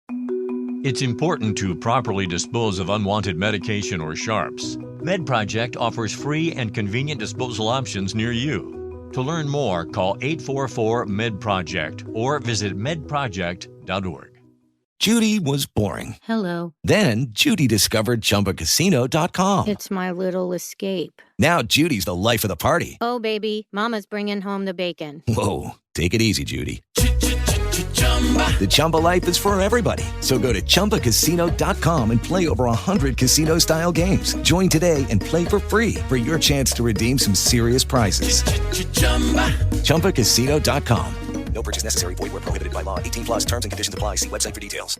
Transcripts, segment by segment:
It's important to properly dispose of unwanted medication or sharps. MedProject offers free and convenient disposal options near you. To learn more, call 844-MED-PROJECT or visit medproject.org. Judy was boring. Hello. Then Judy discovered ChumbaCasino.com. It's my little escape. Now Judy's the life of the party. Oh, baby, mama's bringing home the bacon. Whoa, take it easy, Judy. The Chumba life is for everybody. So go to ChumbaCasino.com and play over 100 casino-style games. Join today and play for free for your chance to redeem some serious prizes. ChumbaCasino.com. No purchase necessary. Void where prohibited by law. 18 plus terms and conditions apply. See website for details.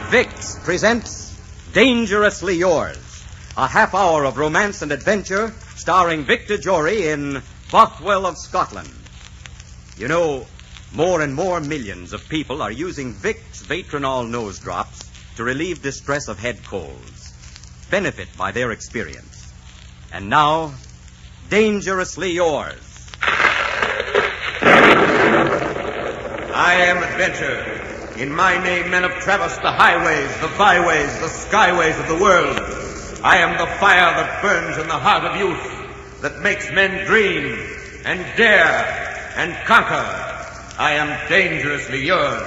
Vicks presents Dangerously Yours, a half hour of romance and adventure starring Victor Jory in Bothwell of Scotland. You know, more and more millions of people are using Vicks Vatronol nose drops to relieve distress of head colds. Benefit by their experience. And now, Dangerously Yours. I am Adventure. In my name, men have traversed the highways, the byways, the skyways of the world. I am the fire that burns in the heart of youth, that makes men dream and dare and conquer. I am dangerously yours.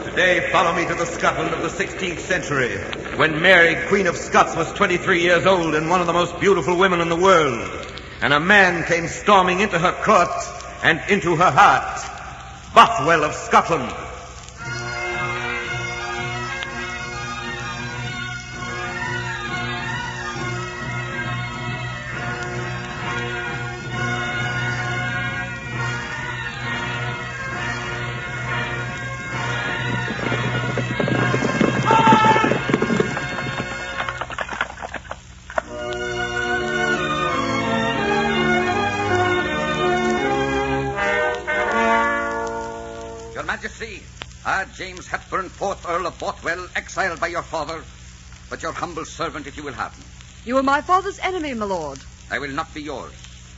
Today, follow me to the Scotland of the 16th century, when Mary, Queen of Scots, was 23 years old and one of the most beautiful women in the world. And a man came storming into her court and into her heart. Bothwell of Scotland. Majesty, James Hepburn, 4th Earl of Bothwell, exiled by your father, but your humble servant if you will have me. You are my father's enemy, my lord. I will not be yours.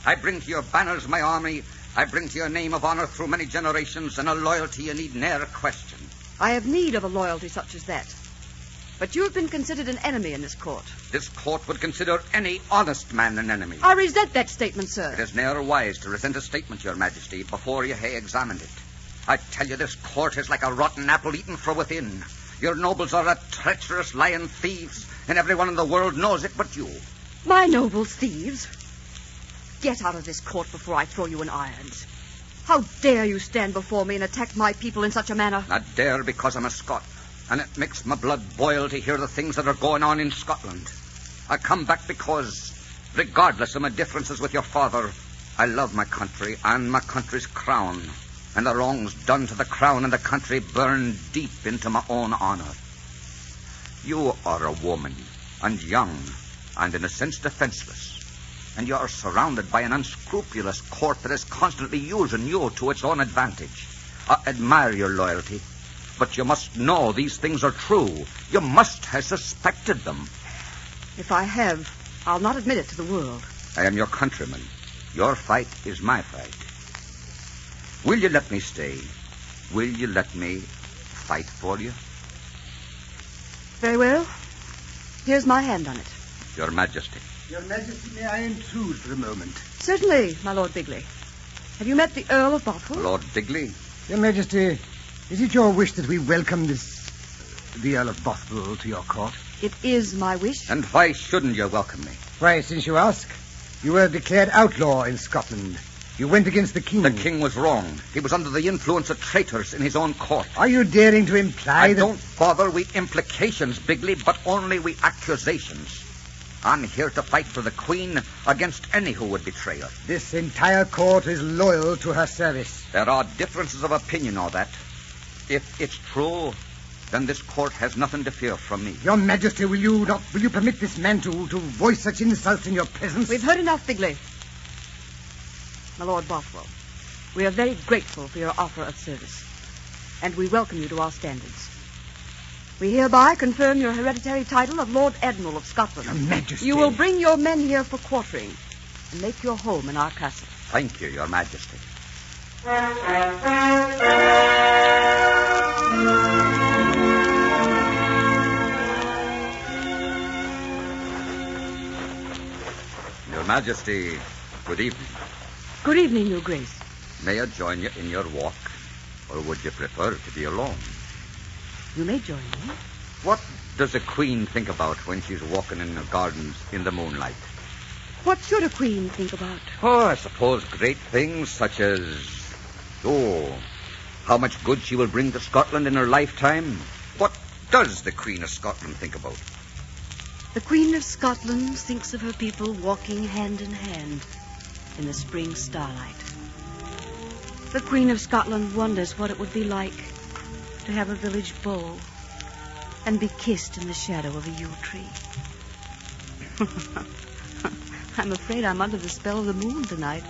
I bring to your banners my army. I bring to your name of honor through many generations, and a loyalty you need ne'er question. I have need of a loyalty such as that. But you have been considered an enemy in this court. This court would consider any honest man an enemy. I resent that statement, sir. It is ne'er wise to resent a statement, your majesty, before you hae examined it. I tell you, this court is like a rotten apple eaten from within. Your nobles are a treacherous, lying thieves, and everyone in the world knows it but you. My nobles thieves? Get out of this court before I throw you in irons. How dare you stand before me and attack my people in such a manner? I dare because I'm a Scot, and it makes my blood boil to hear the things that are going on in Scotland. I come back because, regardless of my differences with your father, I love my country and my country's crown. And the wrongs done to the crown and the country burn deep into my own honor. You are a woman, and young, and in a sense defenseless. And you are surrounded by an unscrupulous court that is constantly using you to its own advantage. I admire your loyalty, but you must know these things are true. You must have suspected them. If I have, I'll not admit it to the world. I am your countryman. Your fight is my fight. Will you let me stay? Will you let me fight for you? Very well. Here's my hand on it. Your Majesty. Your Majesty, may I intrude for a moment? Certainly, my Lord Bigley. Have you met the Earl of Bothwell? Lord Bigley? Your Majesty, is it your wish that we welcome the Earl of Bothwell to your court? It is my wish. And why shouldn't you welcome me? Why, since you ask, you were declared outlaw in Scotland. You went against the king. The king was wrong. He was under the influence of traitors in his own court. Are you daring to imply I don't bother with implications, Bigley, but only with accusations. I'm here to fight for the Queen against any who would betray her. This entire court is loyal to her service. There are differences of opinion on that. If it's true, then this court has nothing to fear from me. Your Majesty, will you permit this man to voice such insults in your presence? We've heard enough, Bigley. My Lord Bothwell, we are very grateful for your offer of service, and we welcome you to our standards. We hereby confirm your hereditary title of Lord Admiral of Scotland. Your Majesty. You will bring your men here for quartering, and make your home in our castle. Thank you, Your Majesty. Your Majesty, good evening. Good evening, Your Grace. May I join you in your walk, or would you prefer to be alone? You may join me. What does a queen think about when she's walking in the gardens in the moonlight? What should a queen think about? Oh, I suppose great things such as... how much good she will bring to Scotland in her lifetime. What does the Queen of Scotland think about? The Queen of Scotland thinks of her people walking hand in hand in the spring starlight. The Queen of Scotland wonders what it would be like to have a village beau and be kissed in the shadow of a yew tree. I'm afraid I'm under the spell of the moon tonight.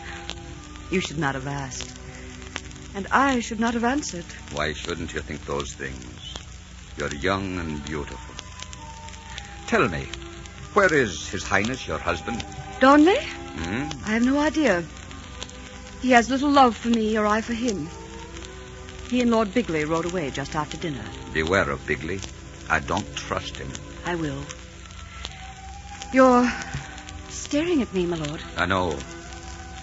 You should not have asked. And I should not have answered. Why shouldn't you think those things? You're young and beautiful. Tell me, where is His Highness, your husband? Darnley? Hmm? I have no idea. He has little love for me or I for him. He and Lord Bigley rode away just after dinner. Beware of Bigley. I don't trust him. I will. You're staring at me, my lord. I know.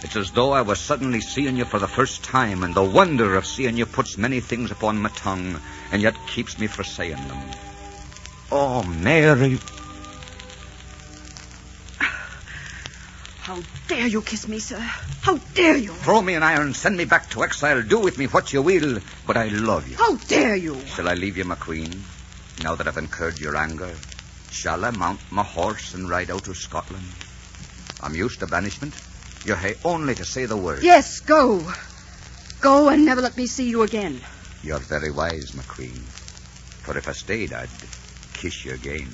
It's as though I was suddenly seeing you for the first time, and the wonder of seeing you puts many things upon my tongue, and yet keeps me from saying them. Oh, Mary. How dare you kiss me, sir? How dare you? Throw me an iron, send me back to exile, do with me what you will, but I love you. How dare you? Shall I leave you, my queen, now that I've incurred your anger? Shall I mount my horse and ride out of Scotland? I'm used to banishment. You have only to say the word. Yes, go. Go and never let me see you again. You're very wise, my queen. For if I stayed, I'd kiss you again.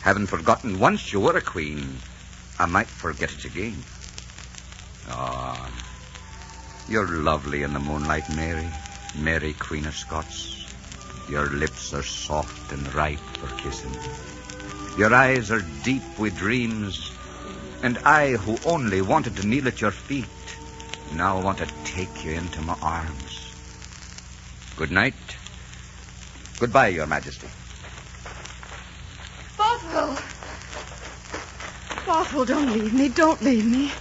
Having forgotten once you were a queen, I might forget it again. Ah, you're lovely in the moonlight, Mary. Mary, Queen of Scots. Your lips are soft and ripe for kissing. Your eyes are deep with dreams. And I, who only wanted to kneel at your feet, now want to take you into my arms. Good night. Goodbye, Your Majesty. Bothwell! Bothwell, don't leave me. Don't leave me.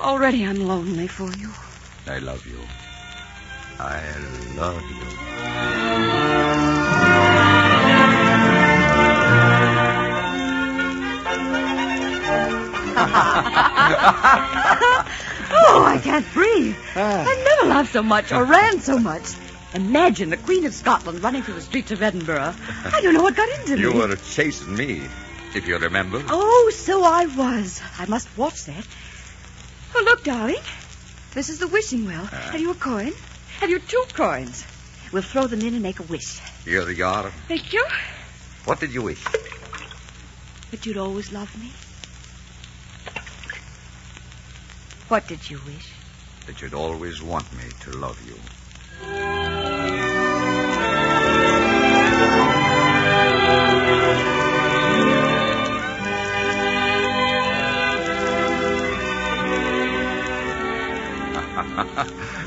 Already I'm lonely for you. I love you. I love you. Oh, I can't breathe. I never laughed so much or ran so much. Imagine the Queen of Scotland running through the streets of Edinburgh. I don't know what got into me. You were chasing me, if you remember. Oh, so I was. I must watch that. Oh, look, darling. This is the wishing well. Have you a coin? Have you 2 coins? We'll throw them in and make a wish. Here you are. Thank you. What did you wish? That you'd always love me. What did you wish? That you'd always want me to love you.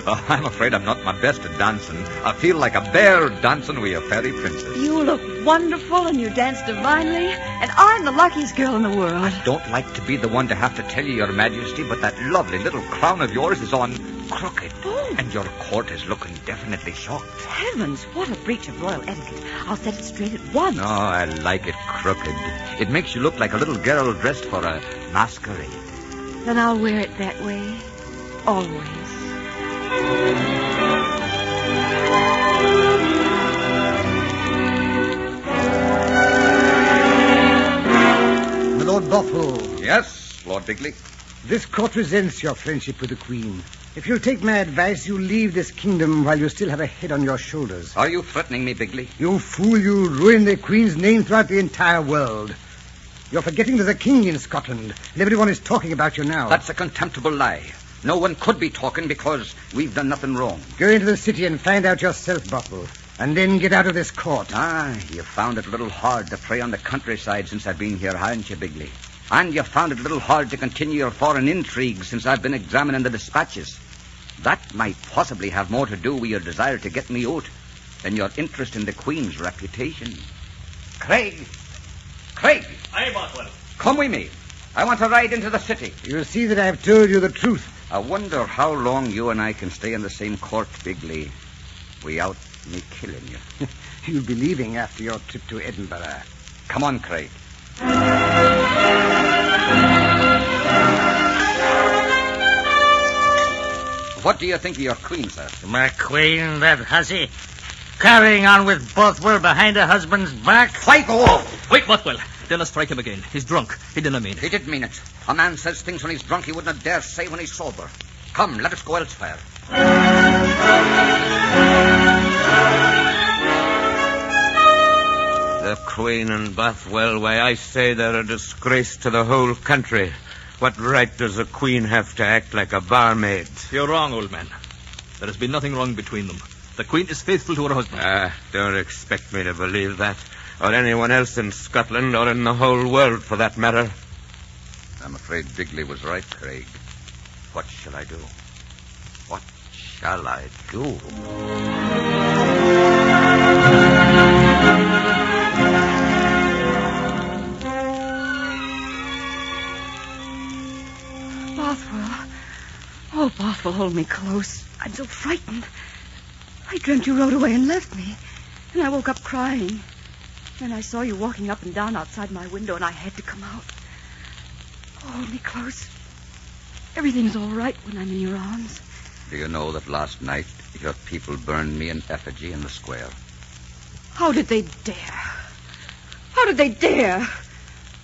Oh, I'm afraid I'm not my best at dancing. I feel like a bear dancing with a fairy princess. You look wonderful and you dance divinely, and I'm the luckiest girl in the world. I don't like to be the one to have to tell you, Your Majesty, but that lovely little crown of yours is on crooked. Oh. And your court is looking definitely shocked. Heavens, what a breach of royal etiquette. I'll set it straight at once. No, I like it crooked. It makes you look like a little girl dressed for a masquerade. Then I'll wear it that way. Always. My Lord Bothwell. Yes, Lord Bigley. This court resents your friendship with the Queen. If you'll take my advice, you'll leave this kingdom while you still have a head on your shoulders. Are you threatening me, Bigley? You fool, you'll ruin the Queen's name throughout the entire world. You're forgetting there's a king in Scotland, and everyone is talking about you now. That's a contemptible lie. No one could be talking because we've done nothing wrong. Go into the city and find out yourself, Bothwell, and then get out of this court. Ah, you found it a little hard to prey on the countryside since I've been here, haven't you, Bigley? And you found it a little hard to continue your foreign intrigue since I've been examining the dispatches. That might possibly have more to do with your desire to get me out than your interest in the Queen's reputation. Craig! Craig! Aye, Bothwell. Come with me. I want to ride into the city. You'll see that I've told you the truth. I wonder how long you and I can stay in the same court, Bigley, without me killing you. You'll be leaving after your trip to Edinburgh. Come on, Craig. What do you think of your queen, sir? My queen, that hussy. Carrying on with Bothwell behind her husband's back. Why go off? Wait, Bothwell. They'll not strike him again. He's drunk. He didn't mean it. He did mean it. A man says things when he's drunk he wouldn't dare say when he's sober. Come, let us go elsewhere. The Queen and Bothwell, why, I say they're a disgrace to the whole country. What right does a queen have to act like a barmaid? You're wrong, old man. There has been nothing wrong between them. The Queen is faithful to her husband. Don't expect me to believe that. Or anyone else in Scotland, or in the whole world, for that matter. I'm afraid Bigley was right, Craig. What shall I do? What shall I do? Bothwell. Oh, Bothwell, hold me close. I'm so frightened. I dreamt you rode away and left me. And I woke up crying. Then I saw you walking up and down outside my window, and I had to come out. Oh, hold me close. Everything's all right when I'm in your arms. Do you know that last night your people burned me in effigy in the square? How did they dare? How did they dare?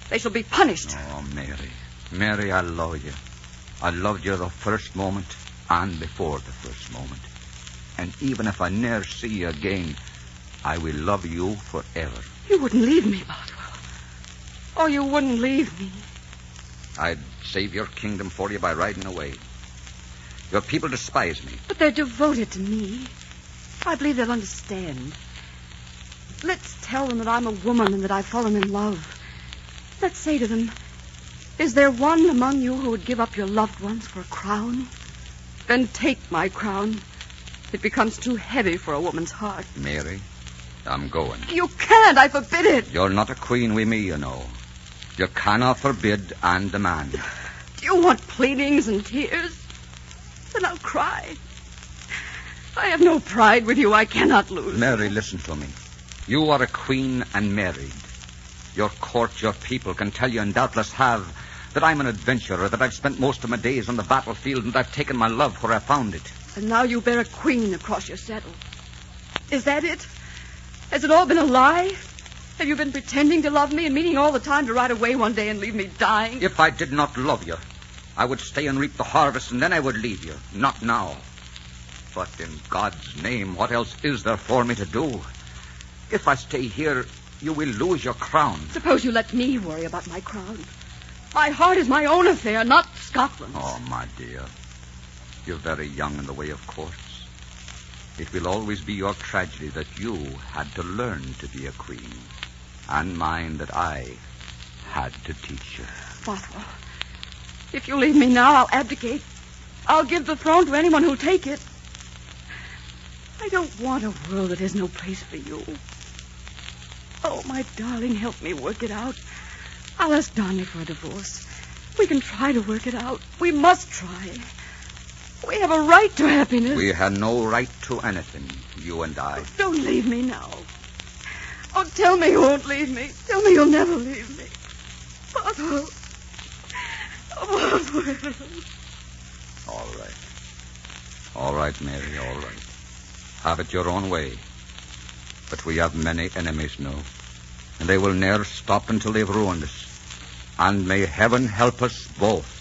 They shall be punished. Oh, Mary. Mary, I love you. I loved you the first moment and before the first moment. And even if I ne'er see you again, I will love you forever. You wouldn't leave me, Bothwell. Oh, you wouldn't leave me. I'd save your kingdom for you by riding away. Your people despise me. But they're devoted to me. I believe they'll understand. Let's tell them that I'm a woman and that I've fallen in love. Let's say to them, is there one among you who would give up your loved ones for a crown? Then take my crown. It becomes too heavy for a woman's heart. Mary, I'm going. You can't. I forbid it. You're not a queen with me, you know. You cannot forbid and demand. Do you want pleadings and tears? Then I'll cry. I have no pride with you. I cannot lose. Mary, listen to me. You are a queen and married. Your court, your people can tell you, and doubtless have, that I'm an adventurer, that I've spent most of my days on the battlefield, and I've taken my love where I found it. And now you bear a queen across your saddle. Is that it? Has it all been a lie? Have you been pretending to love me and meaning all the time to ride away one day and leave me dying? If I did not love you, I would stay and reap the harvest, and then I would leave you. Not now. But in God's name, what else is there for me to do? If I stay here, you will lose your crown. Suppose you let me worry about my crown. My heart is my own affair, not Scotland's. Oh, my dear. You're very young in the way of courts. It will always be your tragedy that you had to learn to be a queen, and mine that I had to teach you. Bothwell, if you leave me now, I'll abdicate. I'll give the throne to anyone who'll take it. I don't want a world that has no place for you. Oh, my darling, help me work it out. I'll ask Darnley for a divorce. We can try to work it out. We must try. We have a right to happiness. We had no right to anything, you and I. Don't leave me now. Oh, tell me you won't leave me. Tell me you'll never leave me. Bothwell. Oh, Bothwell. All right. All right, Mary, all right. Have it your own way. But we have many enemies now, and they will ne'er stop until they've ruined us. And may heaven help us both.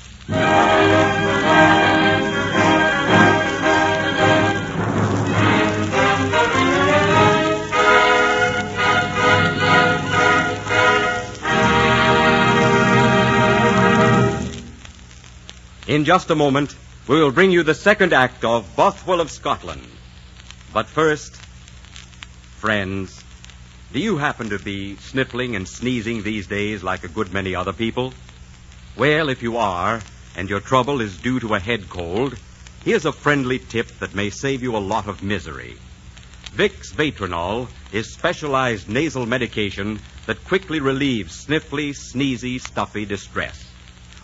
In just a moment, we will bring you the second act of Bothwell of Scotland. But first, friends, do you happen to be sniffling and sneezing these days like a good many other people? Well, if you are, and your trouble is due to a head cold, here's a friendly tip that may save you a lot of misery. Vicks Vatronol is specialized nasal medication that quickly relieves sniffly, sneezy, stuffy distress.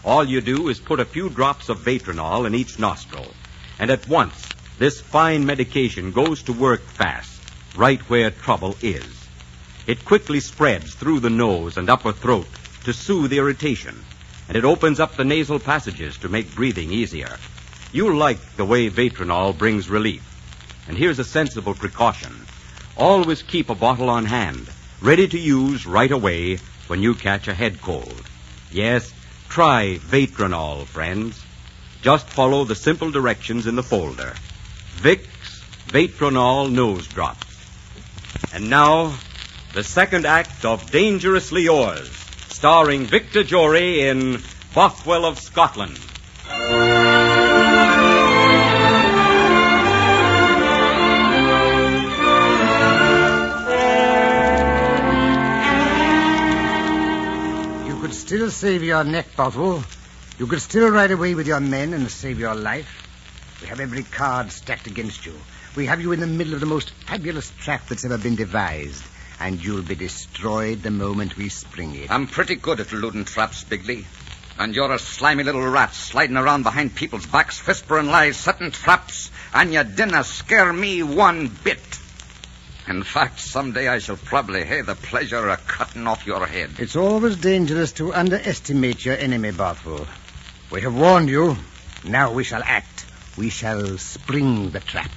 All you do is put a few drops of Vatronol in each nostril, and at once this fine medication goes to work fast, right where trouble is. It quickly spreads through the nose and upper throat to soothe irritation, and it opens up the nasal passages to make breathing easier. You'll like the way Vatronol brings relief. And here's a sensible precaution. Always keep a bottle on hand, ready to use right away when you catch a head cold. Yes, try Vatronol, friends. Just follow the simple directions in the folder. Vicks Vatronol Nose Drops. And now, the second act of Dangerously Yours, starring Victor Jory in Bothwell of Scotland. You could still save your neck, Bothwell. You could still ride away with your men and save your life. We have every card stacked against you. We have you in the middle of the most fabulous trap that's ever been devised. And you'll be destroyed the moment we spring it. I'm pretty good at eluding traps, Bigley. And you're a slimy little rat sliding around behind people's backs, whispering lies, setting traps, and you dinna scare me one bit. In fact, someday I shall probably have the pleasure of cutting off your head. It's always dangerous to underestimate your enemy, Bothwell. We have warned you. Now we shall act. We shall spring the trap.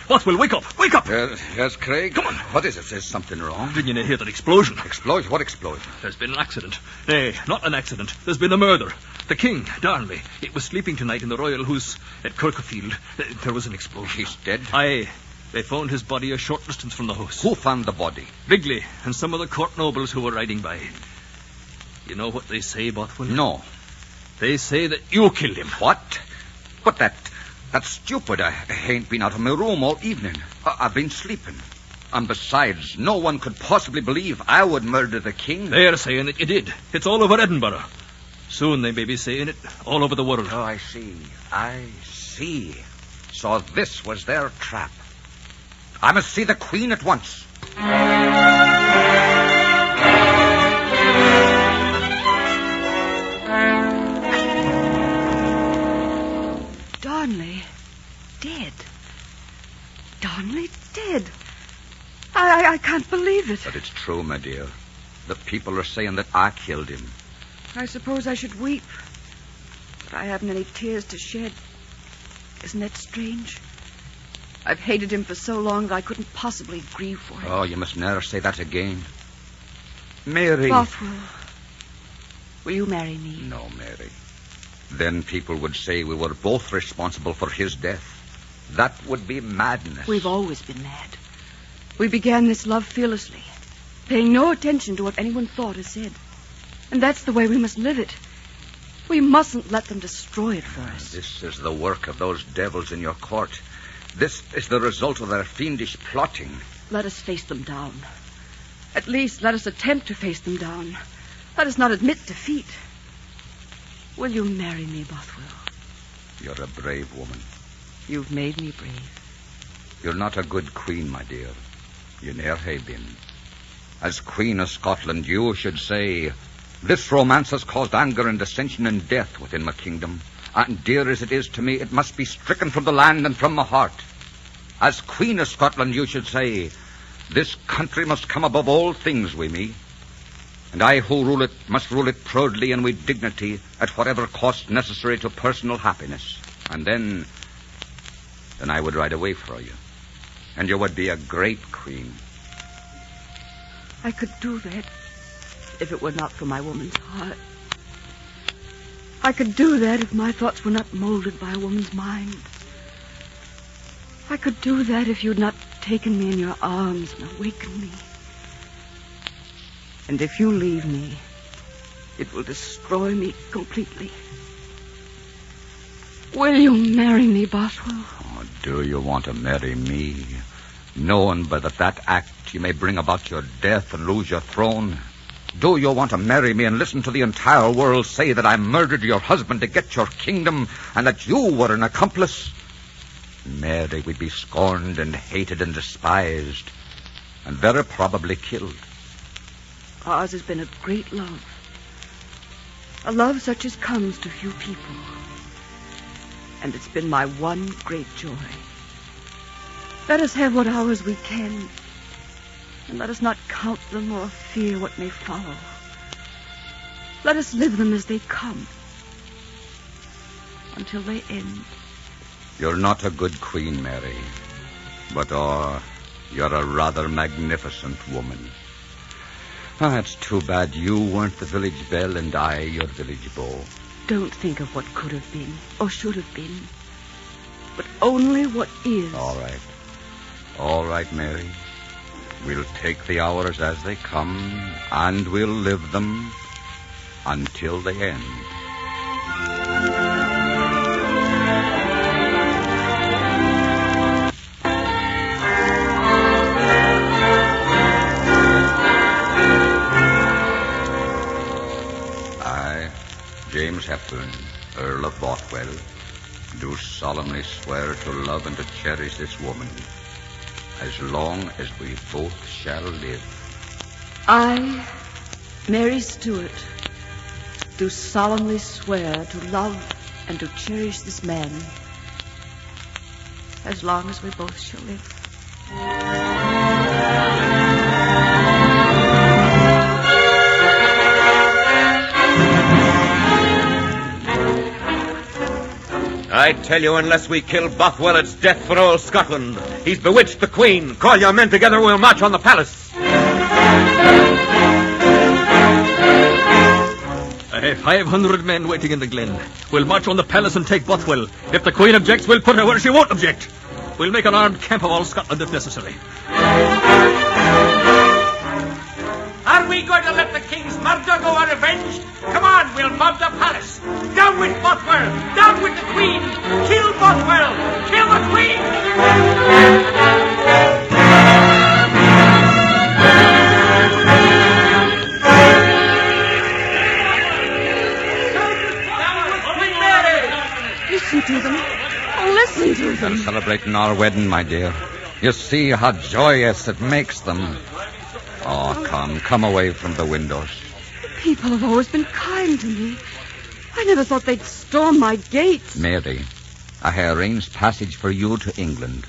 Bothwell, wake up! Wake up! Yes, Craig? Come on. What is it? Is something wrong? Didn't you hear that explosion? Explosion? What explosion? There's been an accident. Nay, not an accident. There's been a murder. The king, Darnley, it was sleeping tonight in the Royal House at Kirkfield. There was an explosion. He's dead? Aye. They found his body a short distance from the house. Who found the body? Bigley and some of the court nobles who were riding by. You know what they say, Bothwell? No. They say that you killed him. What? But that's stupid. I ain't been out of my room all evening. I've been sleeping. And besides, no one could possibly believe I would murder the king. They're saying that you did. It's all over Edinburgh. Soon they may be saying it all over the world. Oh, I see. I see. So this was their trap. I must see the Queen at once. Darnley dead. Darnley dead. I can't believe it. But it's true, my dear. The people are saying that I killed him. I suppose I should weep. But I haven't any tears to shed. Isn't that strange? I've hated him for so long that I couldn't possibly grieve for him. Oh, you must never say that again. Mary. Bothwell, will you marry me? No, Mary. Then people would say we were both responsible for his death. That would be madness. We've always been mad. We began this love fearlessly, paying no attention to what anyone thought or said. And that's the way we must live it. We mustn't let them destroy it for us. This is the work of those devils in your court. This is the result of their fiendish plotting. Let us face them down. At least let us attempt to face them down. Let us not admit defeat. Will you marry me, Bothwell? You're a brave woman. You've made me brave. You're not a good queen, my dear. You ne'er have been. As Queen of Scotland, you should say, this romance has caused anger and dissension and death within my kingdom. And dear as it is to me, it must be stricken from the land and from my heart. As Queen of Scotland, you should say, this country must come above all things with me. And I who rule it must rule it proudly and with dignity at whatever cost necessary to personal happiness. And then I would ride away for you. And you would be a great queen. I could do that if it were not for my woman's heart. I could do that if my thoughts were not molded by a woman's mind. I could do that if you'd not taken me in your arms and awakened me. And if you leave me, It will destroy me completely. Will you marry me, Bothwell? Oh, do you want to marry me, knowing by that act you may bring about your death and lose your throne? Do you want to marry me and listen to the entire world say that I murdered your husband to get your kingdom and that you were an accomplice? Mary would be scorned and hated and despised and very probably killed. Ours has been a great love. A love such as comes to few people. And it's been my one great joy. Let us have what hours we can, and let us not count them or fear what may follow. Let us live them as they come, until they end. You're not a good queen, Mary, but you're a rather magnificent woman. It's too bad you weren't the village belle and I your village beau. Don't think of what could have been or should have been, but only what is. All right, Mary. We'll take the hours as they come, and we'll live them until they end. I, James Hepburn, Earl of Bothwell, do solemnly swear to love and to cherish this woman as long as we both shall live. I, Mary Stuart, do solemnly swear to love and to cherish this man as long as we both shall live. I tell you, unless we kill Bothwell, it's death for all Scotland. He's bewitched the Queen. Call your men together, we'll march on the palace. I have 500 men waiting in the glen. We'll march on the palace and take Bothwell. If the Queen objects, we'll put her where she won't object. We'll make an armed camp of all Scotland if necessary. Are we going to let the king's murder go unavenged? Come on, we'll mob the palace. Down with Bothwell! Down with the Queen! Kill Bothwell! Kill the Queen! Listen to them. Oh, listen to them. They're celebrating our wedding, my dear. You see how joyous it makes them. Oh, come away from the windows. People have always been kind to me. I never thought they'd storm my gates. Mary, I have arranged passage for you to England.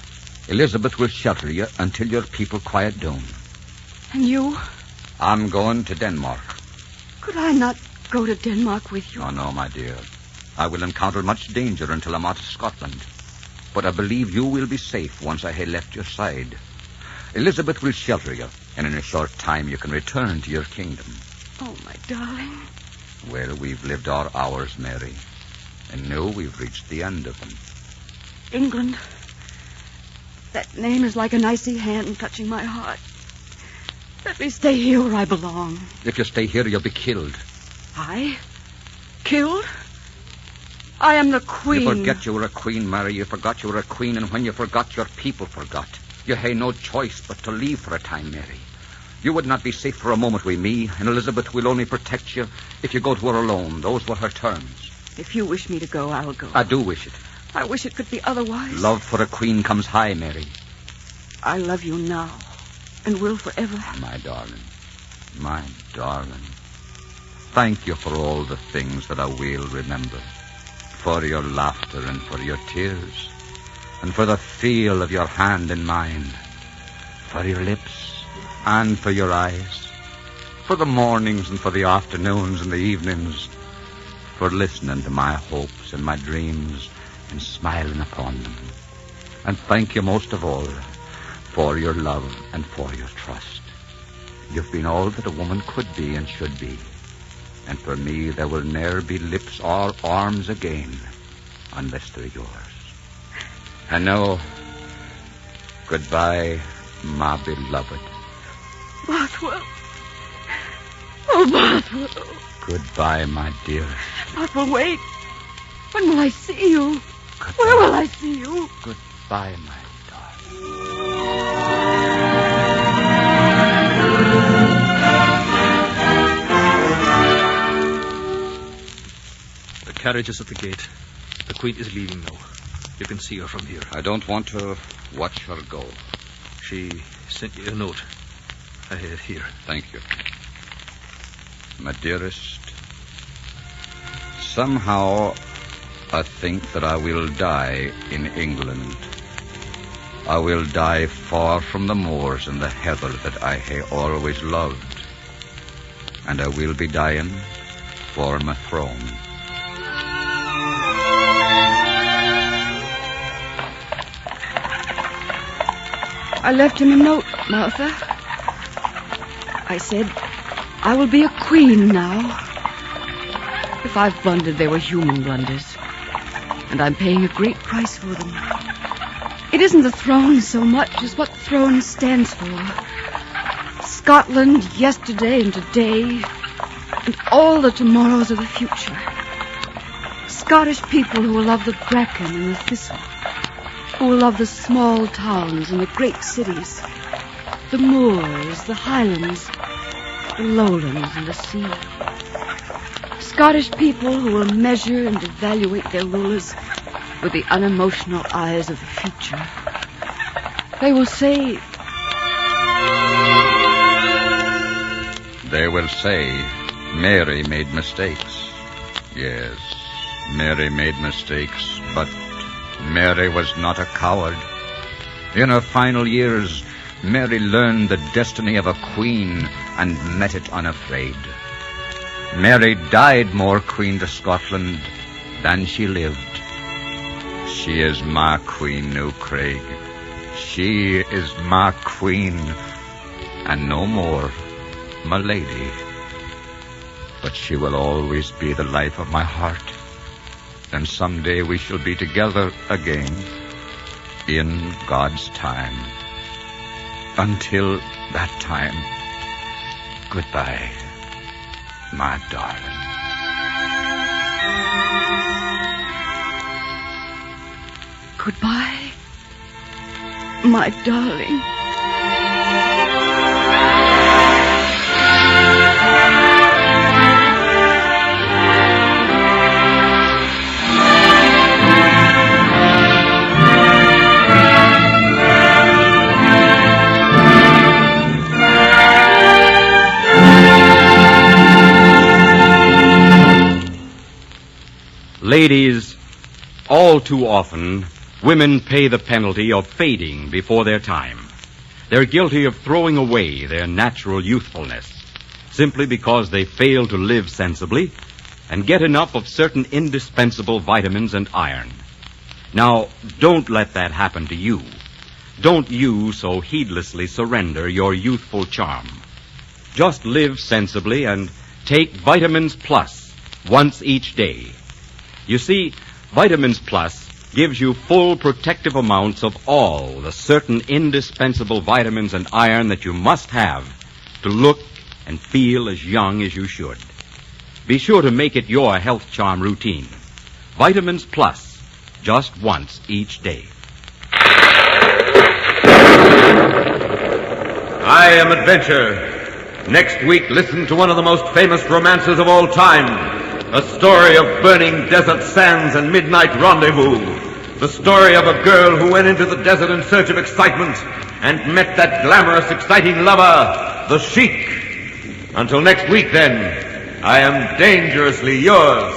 Elizabeth will shelter you until your people quiet down. And you? I'm going to Denmark. Could I not go to Denmark with you? Oh, no, my dear. I will encounter much danger until I'm out of Scotland. But I believe you will be safe once I have left your side. Elizabeth will shelter you, and in a short time you can return to your kingdom. Oh, my darling. Well, we've lived our hours, Mary, and now we've reached the end of them. England. That name is like an icy hand touching my heart. Let me stay here where I belong. If you stay here, you'll be killed. I? Killed? I am the queen. You forget you were a queen, Mary. You forgot you were a queen, and when you forgot, your people forgot. You had no choice but to leave for a time, Mary. You would not be safe for a moment with me, and Elizabeth will only protect you if you go to her alone. Those were her terms. If you wish me to go, I'll go. I do wish it. I wish it could be otherwise. Love for a queen comes high, Mary. I love you now, and will forever. My darling. My darling. Thank you for all the things that I will remember. For your laughter and for your tears. And for the feel of your hand in mine. For your lips and for your eyes. For the mornings and for the afternoons and the evenings. For listening to my hopes and my dreams and smiling upon them. And thank you most of all for your love and for your trust. You've been all that a woman could be and should be. And for me there will ne'er be lips or arms again unless they're yours. And now, goodbye, my beloved. Bothwell. Oh, Bothwell. Goodbye, my dear. Bothwell, wait. When will I see you? Where will I see you? Goodbye, my darling. The carriage is at the gate. The Queen is leaving now. You can see her from here. I don't want to watch her go. She sent you a note. I have it here. Thank you. My dearest, somehow I think that I will die in England. I will die far from the moors and the heather that I have always loved. And I will be dying for my throne. I left him a note, Martha. I said, I will be a queen now. If I've blundered, they were human blunders. And I'm paying a great price for them. It isn't the throne so much as what the throne stands for. Scotland, yesterday and today, and all the tomorrows of the future. Scottish people who will love the bracken and the thistle, who will love the small towns and the great cities, the moors, the highlands, the lowlands and the sea. Scottish people who will measure and evaluate their rulers with the unemotional eyes of the future. They will say... They will say Mary made mistakes. Yes, Mary made mistakes, but Mary was not a coward. In her final years, Mary learned the destiny of a queen and met it unafraid. Mary died more queen to Scotland than she lived. She is my queen, New Craig. She is my queen, and no more, my lady. But she will always be the life of my heart, and someday we shall be together again in God's time. Until that time, goodbye, my darling. Goodbye, my darling. Ladies, all too often, women pay the penalty of fading before their time. They're guilty of throwing away their natural youthfulness simply because they fail to live sensibly and get enough of certain indispensable vitamins and iron. Now, don't let that happen to you. Don't you so heedlessly surrender your youthful charm. Just live sensibly and take Vitamins Plus once each day. You see, Vitamins Plus gives you full protective amounts of all the certain indispensable vitamins and iron that you must have to look and feel as young as you should. Be sure to make it your health charm routine. Vitamins Plus, just once each day. I am Adventure. Next week, listen to one of the most famous romances of all time. A story of burning desert sands and midnight rendezvous. The story of a girl who went into the desert in search of excitement and met that glamorous, exciting lover, the Sheik. Until next week, then, I am dangerously yours.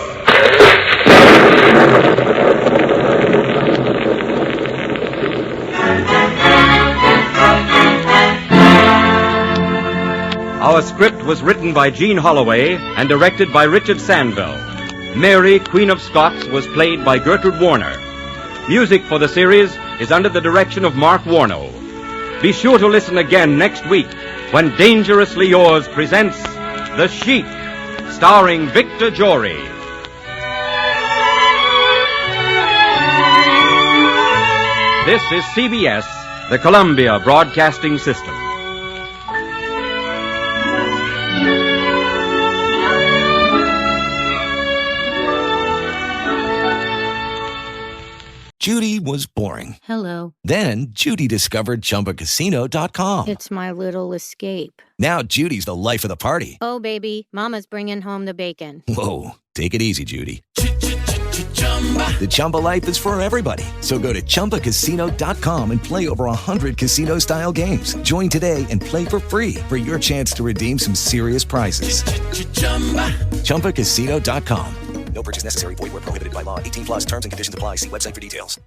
Our script was written by Jean Holloway and directed by Richard Sandville. Mary, Queen of Scots, was played by Gertrude Warner. Music for the series is under the direction of Mark Warno. Be sure to listen again next week when Dangerously Yours presents The Sheik, starring Victor Jory. This is CBS, the Columbia Broadcasting System. Judy was boring. Hello. Then Judy discovered ChumbaCasino.com. It's my little escape. Now Judy's the life of the party. Oh, baby, mama's bringing home the bacon. Whoa, take it easy, Judy. The Chumba life is for everybody. So go to ChumbaCasino.com and play over 100 casino-style games. Join today and play for free for your chance to redeem some serious prizes. ChumbaCasino.com. No purchase necessary. Void where prohibited by law. 18+ terms and conditions apply. See website for details.